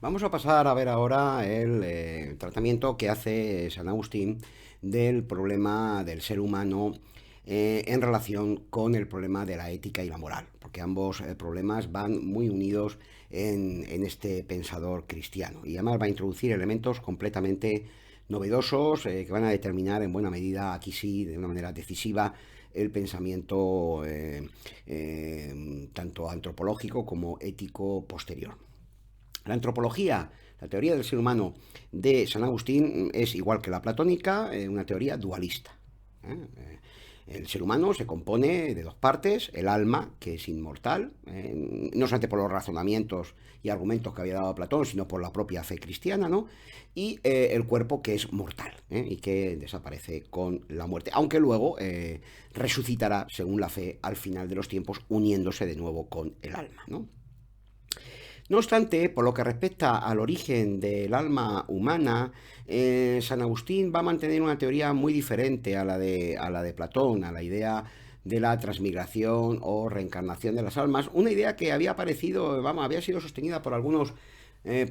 Vamos a pasar a ver ahora el tratamiento que hace San Agustín del problema del ser humano en relación con el problema de la ética y la moral, porque ambos problemas van muy unidos en este pensador cristiano. Y además va a introducir elementos completamente novedosos que van a determinar en buena medida, aquí sí, de una manera decisiva, el pensamiento tanto antropológico como ético posterior. La antropología, la teoría del ser humano de San Agustín es igual que la platónica, una teoría dualista. ¿eh? El ser humano se compone de dos partes, el alma, que es inmortal, no solamente por los razonamientos y argumentos que había dado Platón, sino por la propia fe cristiana, ¿no? Y el cuerpo, que es mortal, y que desaparece con la muerte, aunque luego resucitará, según la fe, al final de los tiempos, uniéndose de nuevo con el alma, ¿no? No obstante, por lo que respecta al origen del alma humana, San Agustín va a mantener una teoría muy diferente a la de Platón, a la idea de la transmigración o reencarnación de las almas, una idea que había aparecido, vamos, había sido sostenida por algunos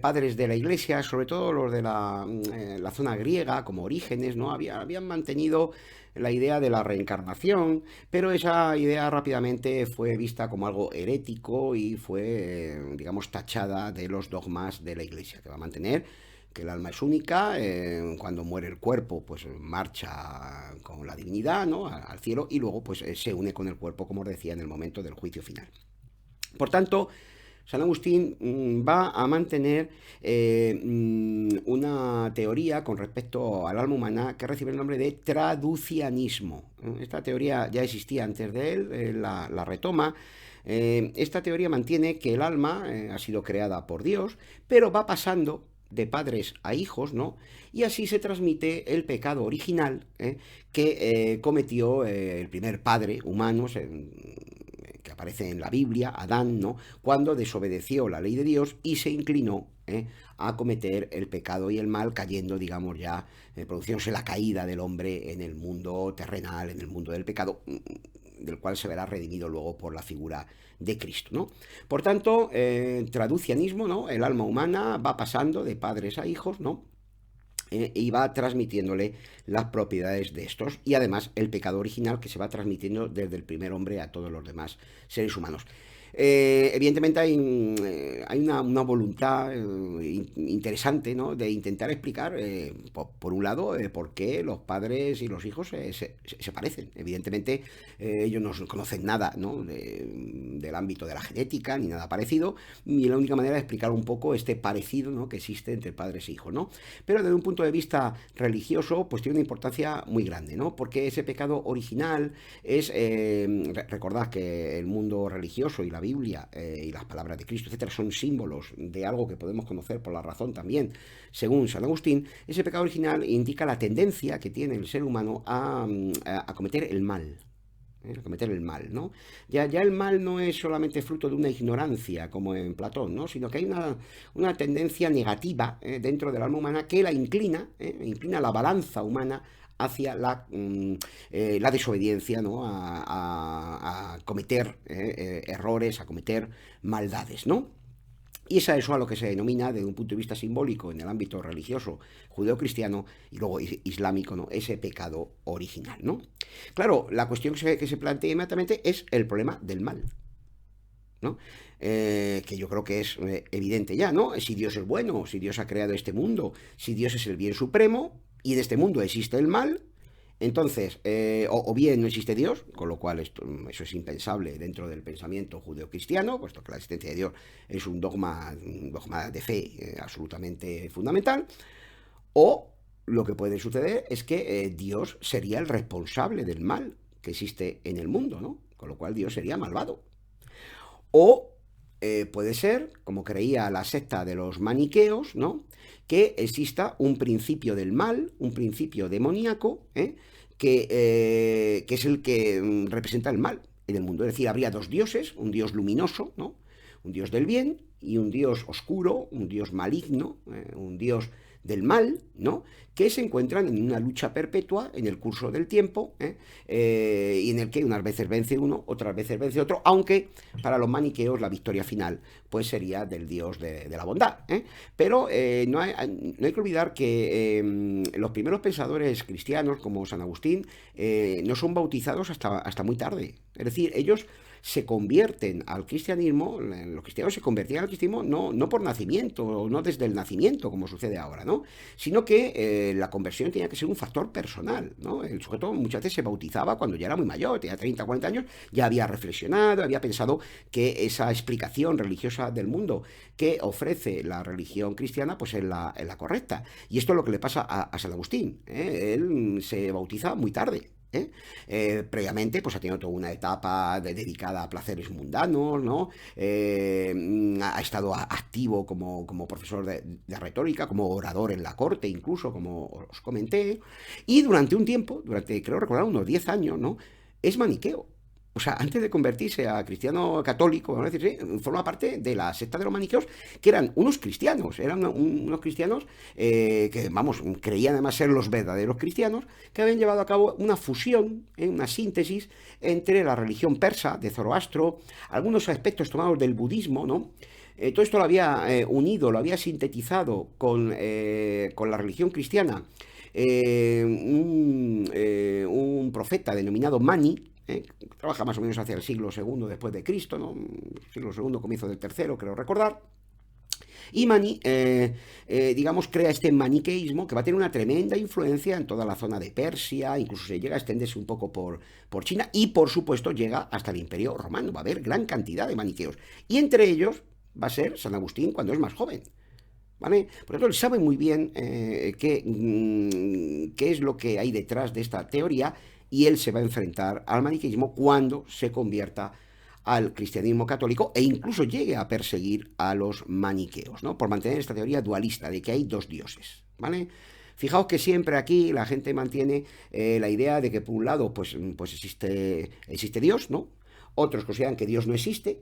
padres de la Iglesia, sobre todo los de la zona griega, como Orígenes, ¿no? Habían mantenido la idea de la reencarnación, pero esa idea rápidamente fue vista como algo herético y fue, digamos, tachada de los dogmas de la Iglesia, que va a mantener que el alma es única, cuando muere el cuerpo, pues marcha con la divinidad, ¿no? Al cielo, y luego pues se une con el cuerpo, como os decía, en el momento del juicio final. Por tanto, San Agustín va a mantener una teoría con respecto al alma humana que recibe el nombre de traducianismo. Esta teoría ya existía antes de él, la retoma. Esta teoría mantiene que el alma ha sido creada por Dios, pero va pasando de padres a hijos, ¿no? Y así se transmite el pecado original que cometió el primer padre humano, que aparece en la Biblia, Adán, ¿no? Cuando desobedeció la ley de Dios y se inclinó a cometer el pecado y el mal, cayendo, digamos, ya, produciéndose la caída del hombre en el mundo terrenal, en el mundo del pecado, del cual se verá redimido luego por la figura de Cristo, ¿no? Por tanto, traducianismo, ¿no? El alma humana va pasando de padres a hijos, ¿no? Y va transmitiéndole las propiedades de estos y además el pecado original que se va transmitiendo desde el primer hombre a todos los demás seres humanos. Evidentemente hay una voluntad interesante, ¿no? De intentar explicar, por un lado, por qué los padres y los hijos se parecen. Evidentemente ellos no conocen nada, ¿no? Del ámbito de la genética ni nada parecido, y la única manera de explicar un poco este parecido, ¿no? Que existe entre padres e hijos, ¿no? Pero desde un punto de vista religioso, pues tiene una importancia muy grande, ¿no? Porque ese pecado original es, recordad que el mundo religioso y la Biblia y las palabras de Cristo, etcétera, son símbolos de algo que podemos conocer por la razón también, según San Agustín. Ese pecado original indica la tendencia que tiene el ser humano a cometer el mal, a cometer el mal, ¿no? Ya el mal no es solamente fruto de una ignorancia, como en Platón, ¿no? Sino que hay una tendencia negativa dentro del alma humana que la inclina la balanza humana hacia la desobediencia, ¿no? A cometer errores, a cometer maldades, ¿no? Y es a eso a lo que se denomina, desde un punto de vista simbólico, en el ámbito religioso judeocristiano y luego islámico, ¿no? Ese pecado original, ¿no? Claro, la cuestión que se plantea inmediatamente es el problema del mal, ¿no? Que yo creo que es evidente ya, ¿no? Si Dios es bueno, si Dios ha creado este mundo, si Dios es el bien supremo y en este mundo existe el mal, entonces, o bien no existe Dios, con lo cual eso es impensable dentro del pensamiento judeocristiano, puesto que la existencia de Dios es un dogma de fe absolutamente fundamental, o lo que puede suceder es que Dios sería el responsable del mal que existe en el mundo, ¿no? Con lo cual Dios sería malvado. O puede ser, como creía la secta de los maniqueos, ¿no? Que exista un principio del mal, un principio demoníaco, que es el que representa el mal en el mundo. Es decir, habría dos dioses, un dios luminoso, ¿no? Un dios del bien y un dios oscuro, un dios maligno, un dios del mal, ¿no? Que se encuentran en una lucha perpetua en el curso del tiempo, y en el que unas veces vence uno, otras veces vence otro, aunque para los maniqueos la victoria final pues sería del dios de la bondad. Pero no hay que olvidar que los primeros pensadores cristianos, como San Agustín, no son bautizados hasta muy tarde. Es decir, ellos se convierten al cristianismo, los cristianos se convertían al cristianismo no por nacimiento, no desde el nacimiento, como sucede ahora, ¿no? Sino que la conversión tenía que ser un factor personal, ¿no? El sujeto muchas veces se bautizaba cuando ya era muy mayor, tenía 30, 40 años, ya había reflexionado, había pensado que esa explicación religiosa del mundo que ofrece la religión cristiana, pues es la correcta. Y esto es lo que le pasa a San Agustín, ¿eh? Él se bautiza muy tarde. Previamente pues ha tenido toda una etapa dedicada a placeres mundanos, ¿no? Ha estado activo como profesor de retórica, como orador en la corte incluso, como os comenté, y durante un tiempo, creo recordar unos 10 años, ¿no? Es maniqueo. O sea, antes de convertirse a cristiano católico, vamos a decir, forma parte de la secta de los maniqueos, que eran unos cristianos, unos cristianos que, vamos, creían además ser los verdaderos cristianos, que habían llevado a cabo una fusión, una síntesis entre la religión persa de Zoroastro, algunos aspectos tomados del budismo, ¿no? Todo esto lo había unido, lo había sintetizado con la religión cristiana, un profeta denominado Mani, trabaja más o menos hacia el siglo II después de Cristo, ¿no? Siglo II, comienzo del tercero, creo recordar. Y Mani, digamos, crea este maniqueísmo que va a tener una tremenda influencia en toda la zona de Persia, incluso se llega a extenderse un poco por China y, por supuesto, llega hasta el Imperio Romano. Va a haber gran cantidad de maniqueos. Y entre ellos va a ser San Agustín cuando es más joven. ¿Vale? Por lo tanto, él sabe muy bien qué es lo que hay detrás de esta teoría y él se va a enfrentar al maniqueísmo cuando se convierta al cristianismo católico e incluso llegue a perseguir a los maniqueos, ¿no? Por mantener esta teoría dualista de que hay dos dioses, ¿vale? Fijaos que siempre aquí la gente mantiene la idea de que por un lado pues existe Dios, ¿no? Otros consideran que Dios no existe.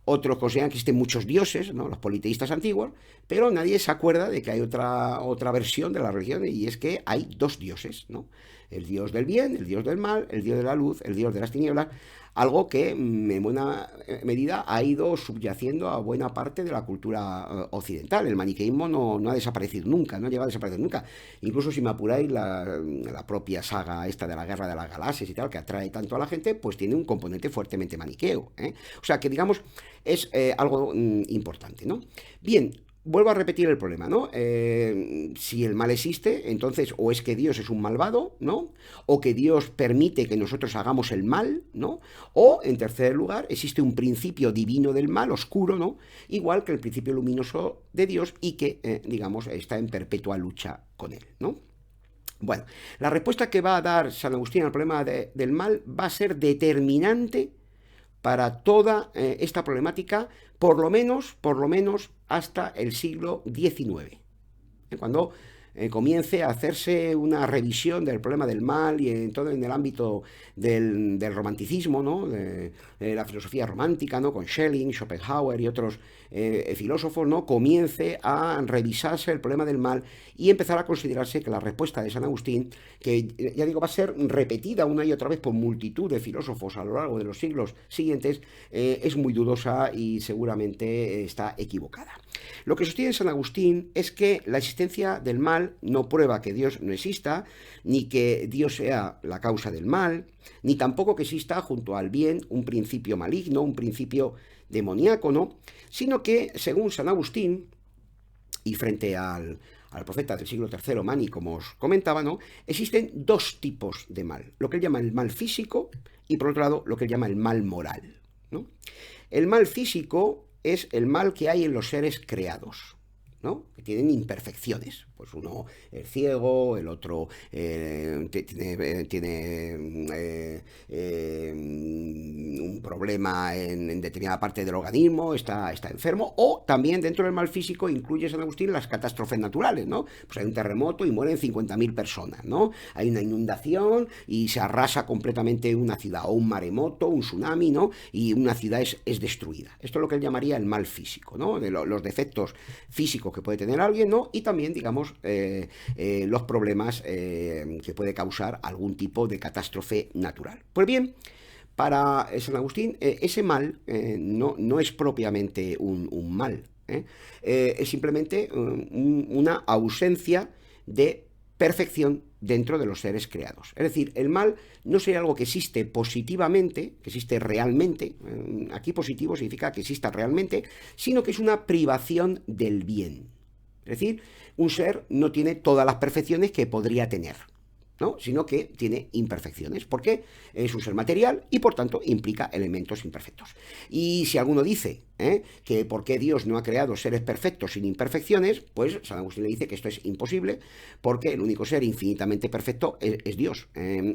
Otros consideran que existen muchos dioses, ¿no? Los politeístas antiguos, pero nadie se acuerda de que hay otra versión de la religión y es que hay dos dioses, ¿no? El dios del bien, el dios del mal, el dios de la luz, el dios de las tinieblas, algo que en buena medida ha ido subyaciendo a buena parte de la cultura occidental. El maniqueísmo no ha desaparecido nunca, no ha llegado a desaparecer nunca. Incluso si me apuráis, la propia saga esta de la Guerra de las Galaxias y tal, que atrae tanto a la gente, pues tiene un componente fuertemente maniqueo, ¿eh? O sea que, digamos, es algo importante, ¿no? Bien, vuelvo a repetir el problema, ¿no? Si el mal existe, entonces o es que Dios es un malvado, ¿no? O que Dios permite que nosotros hagamos el mal, ¿no? O, en tercer lugar, existe un principio divino del mal, oscuro, ¿no? Igual que el principio luminoso de Dios y que, digamos, está en perpetua lucha con él, ¿no? Bueno, la respuesta que va a dar San Agustín al problema del mal va a ser determinante para toda esta problemática, por lo menos hasta el siglo XIX, cuando comience a hacerse una revisión del problema del mal y en todo en el ámbito del romanticismo, ¿no? de la filosofía romántica, ¿no? Con Schelling, Schopenhauer y otros filósofos, ¿no? Comience a revisarse el problema del mal y empezar a considerarse que la respuesta de San Agustín, que ya digo va a ser repetida una y otra vez por multitud de filósofos a lo largo de los siglos siguientes, es muy dudosa y seguramente está equivocada. Lo que sostiene San Agustín es que la existencia del mal no prueba que Dios no exista, ni que Dios sea la causa del mal, ni tampoco que exista junto al bien un principio maligno, un principio demoníaco, ¿no? Sino que, según San Agustín, y frente al profeta del siglo III, Mani, como os comentaba, ¿no? Existen dos tipos de mal, lo que él llama el mal físico y, por otro lado, lo que él llama el mal moral, ¿no? El mal físico es el mal que hay en los seres creados, ¿no? Que tienen imperfecciones. Pues uno es ciego, el otro tiene un problema en determinada parte del organismo, está enfermo, o también dentro del mal físico incluye San Agustín las catástrofes naturales, ¿no? Pues hay un terremoto y mueren 50.000 personas, ¿no? Hay una inundación y se arrasa completamente una ciudad, o un maremoto, un tsunami, ¿no? Y una ciudad es destruida. Esto es lo que él llamaría el mal físico, ¿no? De los defectos físicos que puede tener alguien, ¿no? Y también, digamos, los problemas que puede causar algún tipo de catástrofe natural. Pues bien, para San Agustín, ese mal no es propiamente un mal, es simplemente una ausencia de perfección dentro de los seres creados. Es decir, el mal no sería algo que existe positivamente, que existe realmente, aquí positivo significa que exista realmente, sino que es una privación del bien. Es decir, un ser no tiene todas las perfecciones que podría tener, ¿no? Sino que tiene imperfecciones, porque es un ser material y por tanto implica elementos imperfectos. Y si alguno dice que por qué Dios no ha creado seres perfectos sin imperfecciones, pues San Agustín le dice que esto es imposible, porque el único ser infinitamente perfecto es Dios.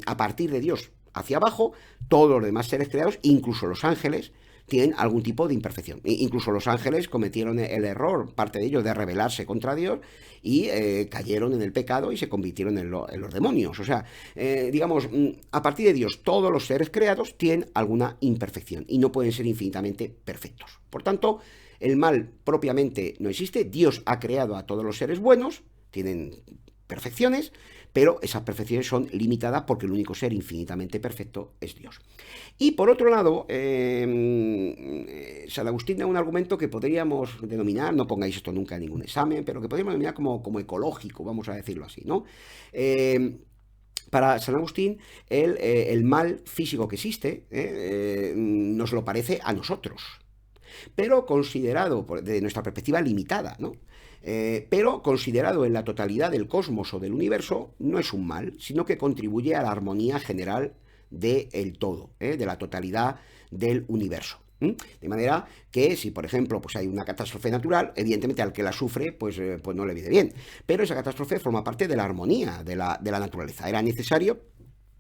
A partir de Dios hacia abajo, todos los demás seres creados, incluso los ángeles, tienen algún tipo de imperfección. Incluso los ángeles cometieron el error, parte de ellos, de rebelarse contra Dios y cayeron en el pecado y se convirtieron en los demonios. O sea, digamos, a partir de Dios, todos los seres creados tienen alguna imperfección y no pueden ser infinitamente perfectos. Por tanto, el mal propiamente no existe. Dios ha creado a todos los seres buenos, tienen perfecciones, pero esas perfecciones son limitadas porque el único ser infinitamente perfecto es Dios. Y por otro lado, San Agustín da un argumento que podríamos denominar, no pongáis esto nunca en ningún examen, pero que podríamos denominar como ecológico, vamos a decirlo así, ¿no? Para San Agustín, el mal físico que existe nos lo parece a nosotros, pero considerado desde nuestra perspectiva limitada, ¿no? Pero considerado en la totalidad del cosmos o del universo, no es un mal, sino que contribuye a la armonía general del todo, de la totalidad del universo. De manera que si, por ejemplo, pues hay una catástrofe natural, evidentemente al que la sufre, pues no le viene bien. Pero esa catástrofe forma parte de la armonía de la naturaleza. Era necesario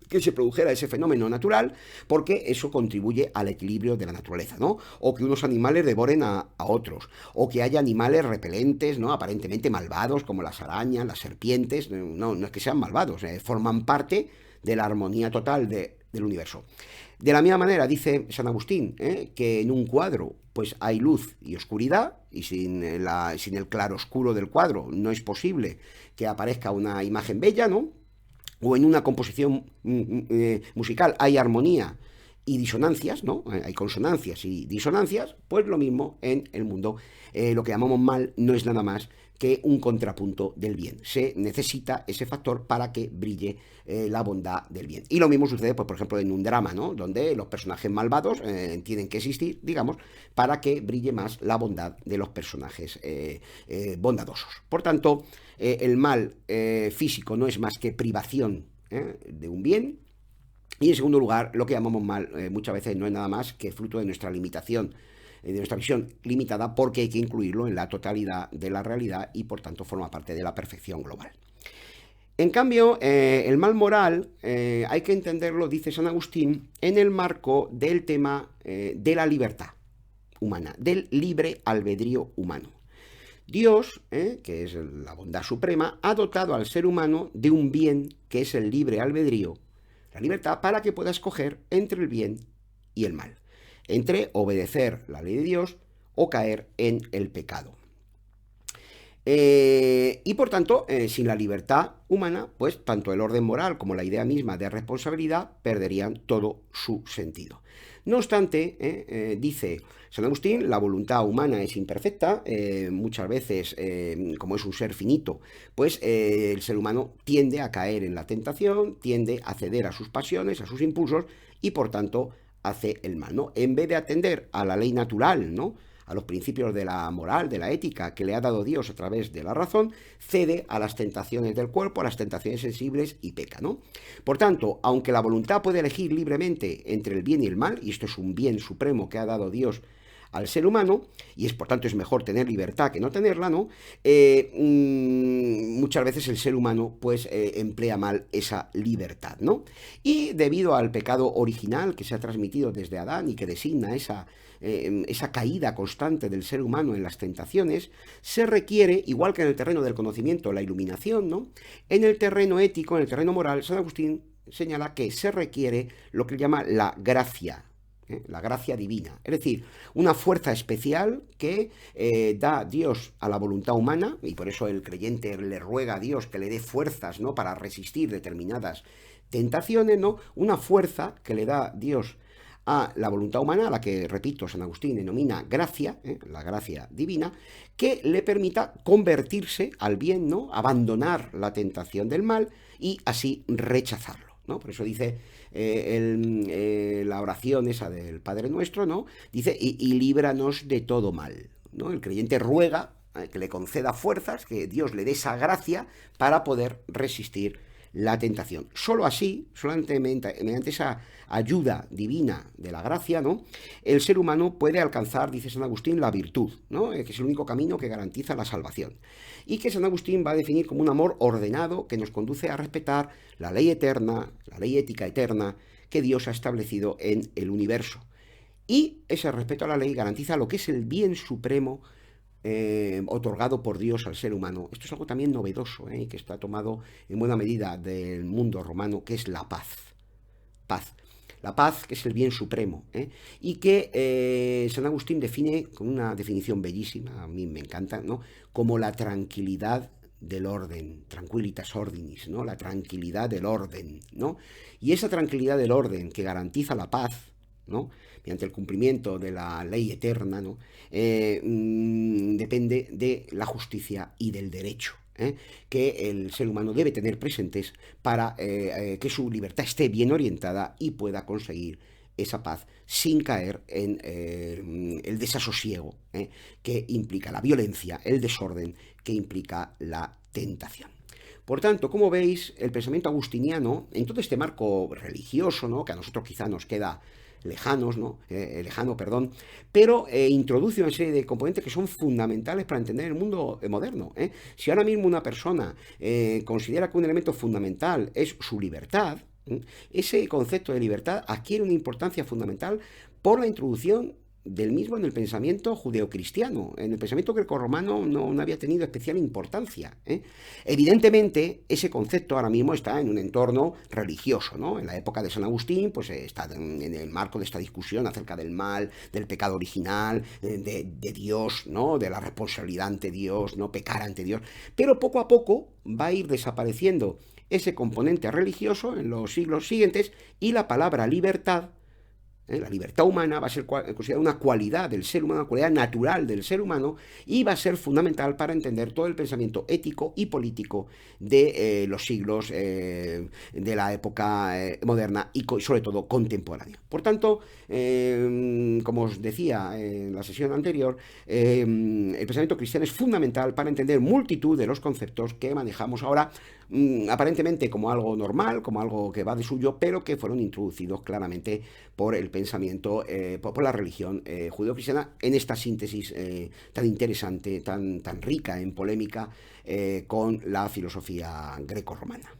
que se produjera ese fenómeno natural, porque eso contribuye al equilibrio de la naturaleza, ¿no? O que unos animales devoren a otros, o que haya animales repelentes, ¿no? Aparentemente malvados, como las arañas, las serpientes, no es que sean malvados, forman parte de la armonía total del universo. De la misma manera dice San Agustín que en un cuadro pues hay luz y oscuridad, y sin el claroscuro del cuadro no es posible que aparezca una imagen bella, ¿no? O en una composición musical hay armonía y disonancias, ¿no? Hay consonancias y disonancias, pues lo mismo en el mundo. Lo que llamamos mal no es nada más que un contrapunto del bien. Se necesita ese factor para que brille la bondad del bien. Y lo mismo sucede, pues, por ejemplo, en un drama, ¿no? Donde los personajes malvados tienen que existir, digamos, para que brille más la bondad de los personajes bondadosos. Por tanto, el mal físico no es más que privación de un bien. Y en segundo lugar, lo que llamamos mal muchas veces no es nada más que fruto de nuestra limitación, de nuestra visión limitada, porque hay que incluirlo en la totalidad de la realidad y por tanto forma parte de la perfección global. En cambio, el mal moral hay que entenderlo, dice San Agustín, en el marco del tema de la libertad humana, del libre albedrío humano. Dios, que es la bondad suprema, ha dotado al ser humano de un bien que es el libre albedrío, la libertad, para que pueda escoger entre el bien y el mal, entre obedecer la ley de Dios o caer en el pecado. Y por tanto, sin la libertad humana, pues tanto el orden moral como la idea misma de responsabilidad perderían todo su sentido. No obstante, dice San Agustín, la voluntad humana es imperfecta, muchas veces, como es un ser finito, pues el ser humano tiende a caer en la tentación, tiende a ceder a sus pasiones, a sus impulsos, y por tanto hace el mal, ¿no? En vez de atender a la ley natural, ¿no?, a los principios de la moral, de la ética que le ha dado Dios a través de la razón, cede a las tentaciones del cuerpo, a las tentaciones sensibles y peca, ¿no? Por tanto, aunque la voluntad puede elegir libremente entre el bien y el mal, y esto es un bien supremo que ha dado Dios al ser humano, y es por tanto es mejor tener libertad que no tenerla, ¿no? Muchas veces el ser humano pues emplea mal esa libertad, ¿no? Y debido al pecado original que se ha transmitido desde Adán y que designa esa caída constante del ser humano en las tentaciones, se requiere, igual que en el terreno del conocimiento, la iluminación, ¿no? En el terreno ético, en el terreno moral, San Agustín señala que se requiere lo que él llama la gracia divina, es decir, una fuerza especial que da Dios a la voluntad humana, y por eso el creyente le ruega a Dios que le dé fuerzas, ¿no?, para resistir determinadas tentaciones, ¿no? Una fuerza que le da Dios a la voluntad humana, a la que, repito, San Agustín denomina gracia, la gracia divina, que le permita convertirse al bien, ¿no?, abandonar la tentación del mal y así rechazarlo, ¿no? Por eso dice la oración esa del Padre Nuestro, ¿no? Dice, y líbranos de todo mal, ¿no? El creyente ruega que le conceda fuerzas, que Dios le dé esa gracia para poder resistir la tentación. Solo así, solamente mediante esa ayuda divina de la gracia, ¿no?, el ser humano puede alcanzar, dice San Agustín, la virtud, ¿no?, que es el único camino que garantiza la salvación. Y que San Agustín va a definir como un amor ordenado que nos conduce a respetar la ley eterna, la ley ética eterna que Dios ha establecido en el universo. Y ese respeto a la ley garantiza lo que es el bien supremo otorgado por Dios al ser humano. Esto es algo también novedoso, que está tomado en buena medida del mundo romano, que es la paz. La paz, que es el bien supremo, y que San Agustín define con una definición bellísima, a mí me encanta, ¿no?, como la tranquilidad del orden, tranquilitas ordinis, ¿no?, la tranquilidad del orden, ¿no? Y esa tranquilidad del orden que garantiza la paz, ¿no?, mediante el cumplimiento de la ley eterna, ¿no?, depende de la justicia y del derecho, que el ser humano debe tener presentes para que su libertad esté bien orientada y pueda conseguir esa paz sin caer en el desasosiego que implica la violencia, el desorden que implica la tentación. Por tanto, como veis, el pensamiento agustiniano, en todo este marco religioso, ¿no?, que a nosotros quizá nos queda lejano, pero introduce una serie de componentes que son fundamentales para entender el mundo moderno. Si ahora mismo una persona considera que un elemento fundamental es su libertad, ese concepto de libertad adquiere una importancia fundamental por la introducción del mismo en el pensamiento judeocristiano. En el pensamiento grecorromano no había tenido especial importancia. Evidentemente, ese concepto ahora mismo está en un entorno religioso, ¿no? En la época de San Agustín, pues está en el marco de esta discusión acerca del mal, del pecado original, de Dios, ¿no?, de la responsabilidad ante Dios, no pecar ante Dios. Pero poco a poco va a ir desapareciendo ese componente religioso en los siglos siguientes y la palabra libertad, la libertad humana, va a ser considerada una cualidad del ser humano, una cualidad natural del ser humano, y va a ser fundamental para entender todo el pensamiento ético y político de los siglos de la época moderna y sobre todo contemporánea. Por tanto, como os decía en la sesión anterior, el pensamiento cristiano es fundamental para entender multitud de los conceptos que manejamos ahora, aparentemente como algo normal, como algo que va de suyo, pero que fueron introducidos claramente por el pensamiento, por la religión judeocristiana en esta síntesis tan interesante, tan rica en polémica con la filosofía grecorromana.